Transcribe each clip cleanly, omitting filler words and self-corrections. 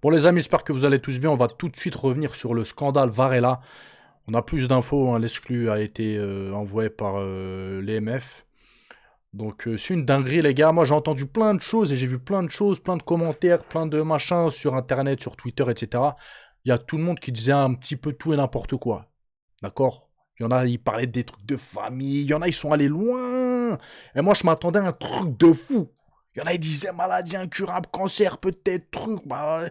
Bon les amis, j'espère que vous allez tous bien. On va tout de suite revenir sur le scandale Varela. On a plus d'infos, hein. L'exclu a été envoyé par l'EMF. Donc c'est une dinguerie les gars. Moi j'ai entendu plein de choses et j'ai vu plein de choses, plein de commentaires, plein de machins sur internet, sur Twitter, etc. Il y a tout le monde qui disait un petit peu tout et n'importe quoi. D'accord? Il y en a, ils parlaient des trucs de famille. Il y en a, ils sont allés loin. Et moi je m'attendais à un truc de fou. Il y en a, ils disaient maladie incurable, cancer peut-être, truc. Bah,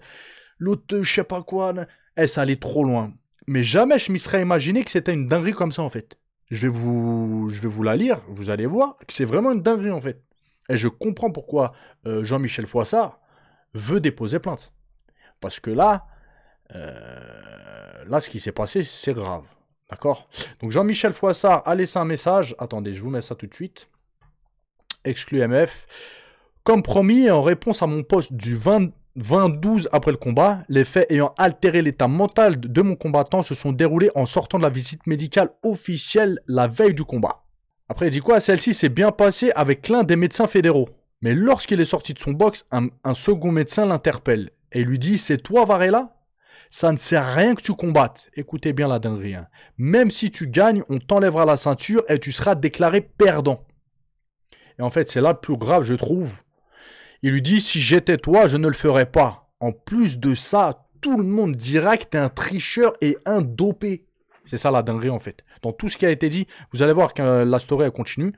l'autre, je sais pas quoi. Eh, ça allait trop loin. Mais jamais je m'y serais imaginé que c'était une dinguerie comme ça, en fait. Je vais vous la lire, vous allez voir que c'est vraiment une dinguerie, en fait. Et je comprends pourquoi Jean-Michel Froissart veut déposer plainte. Parce que là, ce qui s'est passé, c'est grave. D'accord? Donc Jean-Michel Froissart a laissé un message. Attendez, je vous mets ça tout de suite. Exclu MF. Comme promis, en réponse à mon post du 20-12 après le combat, les faits ayant altéré l'état mental de mon combattant se sont déroulés en sortant de la visite médicale officielle la veille du combat. Après, il dit quoi? Celle-ci s'est bien passée avec l'un des médecins fédéraux. Mais lorsqu'il est sorti de son box, un second médecin l'interpelle et lui dit: c'est toi Varela? Ça ne sert à rien que tu combattes. Écoutez bien la dinguerie, hein. Même si tu gagnes, on t'enlèvera la ceinture et tu seras déclaré perdant. Et en fait, c'est là le plus grave, je trouve. Il lui dit: si j'étais toi, je ne le ferais pas. En plus de ça, tout le monde dira que t'es un tricheur et un dopé. C'est ça la dinguerie en fait. Dans tout ce qui a été dit, vous allez voir que la story elle continue.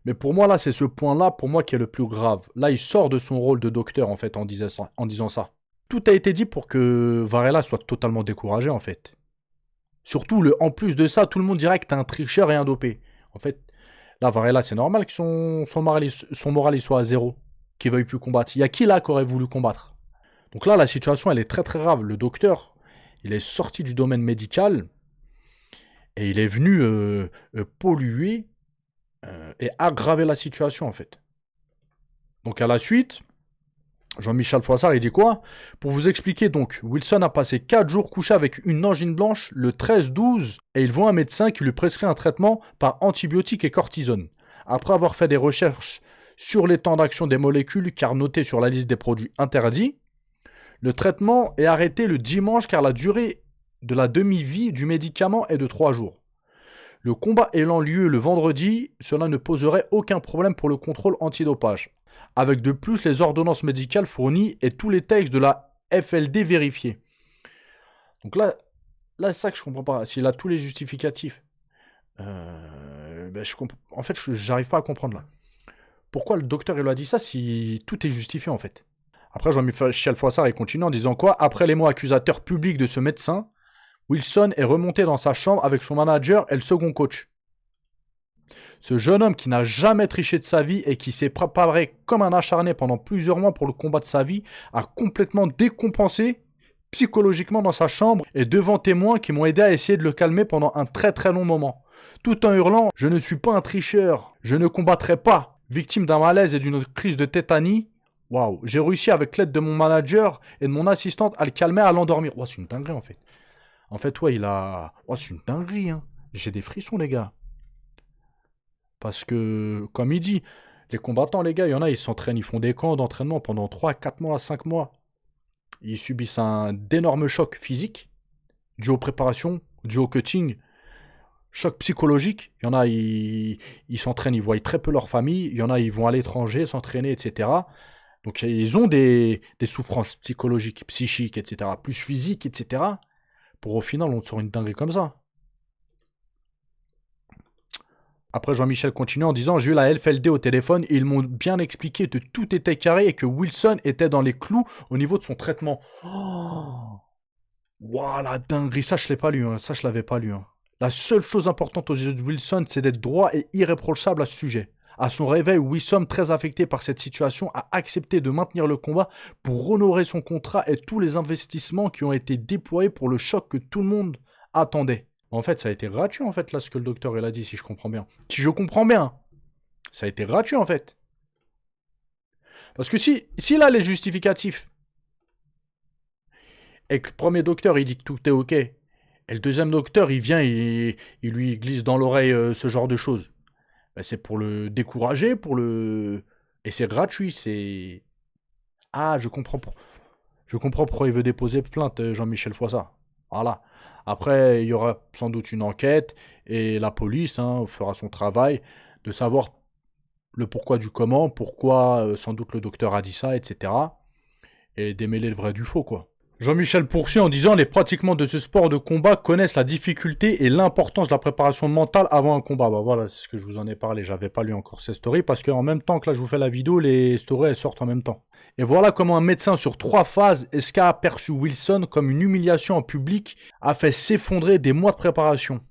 Mais pour moi là, c'est ce point-là pour moi qui est le plus grave. Là, il sort de son rôle de docteur en fait en disant ça. Tout a été dit pour que Varela soit totalement découragé en fait. Surtout, en plus de ça, tout le monde dirait que t'es un tricheur et un dopé. En fait, là, Varela, c'est normal que son moral il soit à zéro, qu'il veuille plus combattre. Il y a qui là qui aurait voulu combattre? Donc là, la situation, elle est très très grave. Le docteur, il est sorti du domaine médical et il est venu polluer et aggraver la situation, en fait. Donc à la suite, Jean-Michel Froissart, il dit quoi? Pour vous expliquer donc, Wilson a passé 4 jours couché avec une angine blanche le 13-12 et il voit un médecin qui lui prescrit un traitement par antibiotiques et cortisone. Après avoir fait des recherches sur les temps d'action des molécules car noté sur la liste des produits interdits, le traitement est arrêté le dimanche car la durée de la demi-vie du médicament est de 3 jours. Le combat ayant lieu le vendredi, cela ne poserait aucun problème pour le contrôle antidopage, avec de plus les ordonnances médicales fournies et tous les textes de la FLD vérifiés. Donc là c'est ça que je comprends pas. S'il a tous les justificatifs, en fait, j'arrive pas à comprendre là. Pourquoi le docteur il lui a dit ça si tout est justifié en fait? Après, Jean-Michel Froissart il continue en disant quoi? Après les mots accusateurs publics de ce médecin, Wilson est remonté dans sa chambre avec son manager et le second coach. Ce jeune homme qui n'a jamais triché de sa vie et qui s'est préparé comme un acharné pendant plusieurs mois pour le combat de sa vie a complètement décompensé psychologiquement dans sa chambre et devant témoins qui m'ont aidé à essayer de le calmer pendant un très très long moment. Tout en hurlant: je ne suis pas un tricheur, je ne combattrai pas. Victime d'un malaise et d'une crise de tétanie, waouh, j'ai réussi avec l'aide de mon manager et de mon assistante à le calmer, à l'endormir. Ouais, c'est une dinguerie en fait. En fait, ouais, c'est une dinguerie, hein. J'ai des frissons, les gars. Parce que, comme il dit, les combattants, les gars, il y en a, ils s'entraînent, ils font des camps d'entraînement pendant 3, 4 mois, 5 mois. Ils subissent d'énormes chocs physiques, dû aux préparations, dû au cutting, choc psychologique. Il y en a, ils s'entraînent, ils voient très peu leur famille. Il y en a, ils vont à l'étranger s'entraîner, etc. Donc, ils ont des souffrances psychologiques, psychiques, etc. Plus physiques, etc. Pour au final, on te sort une dinguerie comme ça. Après, Jean-Michel continue en disant: j'ai eu la FLD au téléphone et ils m'ont bien expliqué que tout était carré et que Wilson était dans les clous au niveau de son traitement. Oh, waouh, la dinguerie, ça je l'ai pas lu, hein. Ça je l'avais pas lu, hein. La seule chose importante aux yeux de Wilson, c'est d'être droit et irréprochable à ce sujet. À son réveil, Wilson, très affecté par cette situation, a accepté de maintenir le combat pour honorer son contrat et tous les investissements qui ont été déployés pour le choc que tout le monde attendait. En fait, ça a été gratuit, en fait, là, ce que le docteur il a dit, si je comprends bien. Si je comprends bien, ça a été gratuit, en fait. Parce que s'il a les justificatifs, et que le premier docteur, il dit que tout est OK, et le deuxième docteur, il vient, il lui glisse dans l'oreille ce genre de choses, ben, c'est pour le décourager, pour le... Et c'est gratuit, c'est... Ah, je comprends Je comprends pourquoi il veut déposer plainte, Jean-Michel Froissart. Voilà. Après, il y aura sans doute une enquête et la police fera son travail de savoir le pourquoi du comment, pourquoi sans doute le docteur a dit ça, etc. Et démêler le vrai du faux, quoi. Jean-Michel poursuit en disant « Les pratiquants de ce sport de combat connaissent la difficulté et l'importance de la préparation mentale avant un combat. » Bah voilà, c'est ce que je vous en ai parlé. J'avais pas lu encore ces stories parce qu'en même temps que là je vous fais la vidéo, les stories elles sortent en même temps. Et voilà comment un médecin sur 3 phases, ce qu'a aperçu Wilson comme une humiliation en public, a fait s'effondrer des mois de préparation.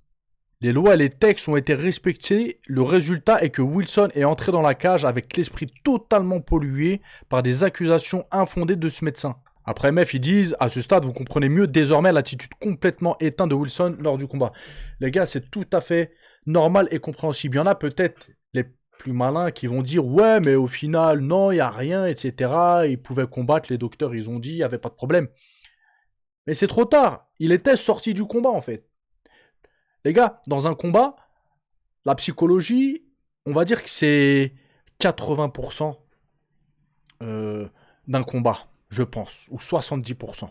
Les lois et les textes ont été respectés. Le résultat est que Wilson est entré dans la cage avec l'esprit totalement pollué par des accusations infondées de ce médecin. Après MF, ils disent, à ce stade, vous comprenez mieux désormais l'attitude complètement éteinte de Wilson lors du combat. Les gars, c'est tout à fait normal et compréhensible. Il y en a peut-être les plus malins qui vont dire, ouais, mais au final, non, il n'y a rien, etc. Ils pouvaient combattre, les docteurs, ils ont dit, il n'y avait pas de problème. Mais c'est trop tard. Il était sorti du combat, en fait. Les gars, dans un combat, la psychologie, on va dire que c'est 80% d'un combat, je pense, ou 70%.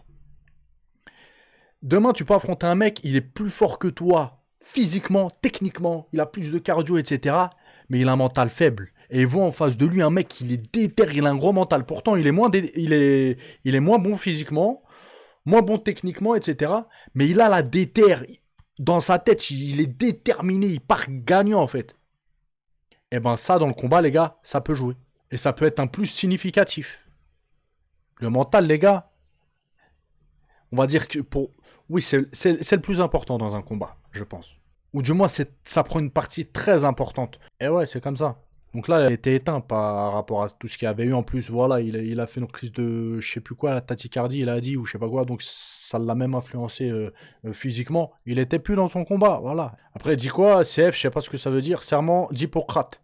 Demain, tu peux affronter un mec, il est plus fort que toi, physiquement, techniquement, il a plus de cardio, etc. Mais il a un mental faible. Et il voit en face de lui un mec, il est déter, il a un gros mental. Pourtant, il est moins bon physiquement, moins bon techniquement, etc. Mais il a la déter. Dans sa tête, il est déterminé, il part gagnant en fait. Et ben ça, dans le combat, les gars, ça peut jouer. Et ça peut être un plus significatif. Le mental, les gars, on va dire que pour... Oui, c'est le plus important dans un combat, je pense. Ou du moins, ça prend une partie très importante. Et ouais, c'est comme ça. Donc là, il était éteint par rapport à tout ce qu'il y avait eu en plus. Voilà, il a fait une crise de, je sais plus quoi, la tachycardie, il a dit, ou je sais pas quoi. Donc ça l'a même influencé physiquement. Il était plus dans son combat, voilà. Après, il dit quoi? CF, je sais pas ce que ça veut dire. Serment d'Hippocrate.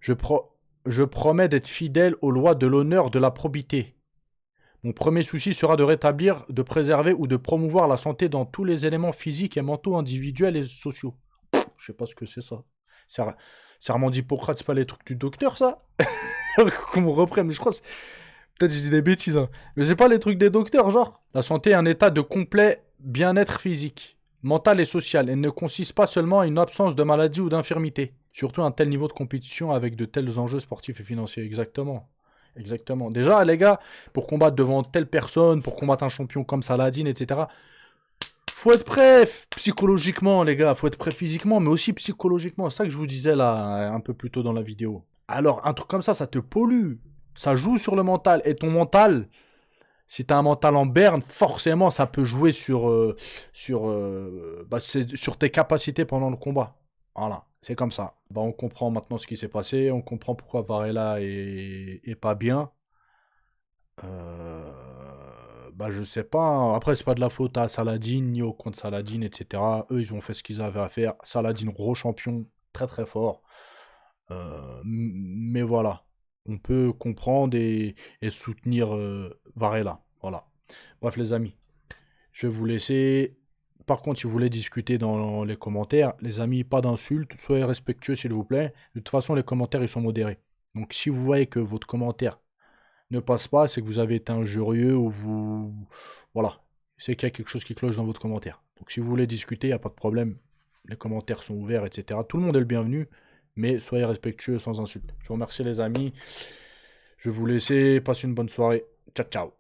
Je promets d'être fidèle aux lois de l'honneur, de la probité. Mon premier souci sera de rétablir, de préserver ou de promouvoir la santé dans tous les éléments physiques et mentaux, individuels et sociaux. Je sais pas ce que c'est ça. Serment d'Hippocrate, c'est pas les trucs du docteur, ça? Qu'on me reprenne, mais je crois que peut-être je dis des bêtises, hein. Mais c'est pas les trucs des docteurs, genre. La santé est un état de complet bien-être physique, mental et social. Elle ne consiste pas seulement à une absence de maladie ou d'infirmité. Surtout un tel niveau de compétition avec de tels enjeux sportifs et financiers. Exactement. Exactement. Déjà, les gars, pour combattre devant telle personne, pour combattre un champion comme Saladin, etc., faut être prêt psychologiquement, les gars. Faut être prêt physiquement, mais aussi psychologiquement. C'est ça que je vous disais là, un peu plus tôt dans la vidéo. Alors, un truc comme ça te pollue. Ça joue sur le mental. Et ton mental, si tu as un mental en berne, forcément, ça peut jouer sur tes capacités pendant le combat. Voilà, c'est comme ça. Bah, on comprend maintenant ce qui s'est passé. On comprend pourquoi Varela est pas bien. Bah, je sais pas, hein. Après, c'est pas de la faute à Saladin, ni au compte Saladin, etc. Eux, ils ont fait ce qu'ils avaient à faire. Saladin, gros champion, très très fort. Mais voilà, on peut comprendre et soutenir Varela. Voilà. Bref, les amis, je vais vous laisser. Par contre, si vous voulez discuter dans les commentaires, les amis, pas d'insultes, soyez respectueux, s'il vous plaît. De toute façon, les commentaires, ils sont modérés. Donc, si vous voyez que votre commentaire ne passe pas, c'est que vous avez été injurieux ou vous... Voilà. C'est qu'il y a quelque chose qui cloche dans votre commentaire. Donc si vous voulez discuter, il n'y a pas de problème. Les commentaires sont ouverts, etc. Tout le monde est le bienvenu, mais soyez respectueux sans insulte. Je vous remercie les amis. Je vais vous laisser. Passez une bonne soirée. Ciao, ciao.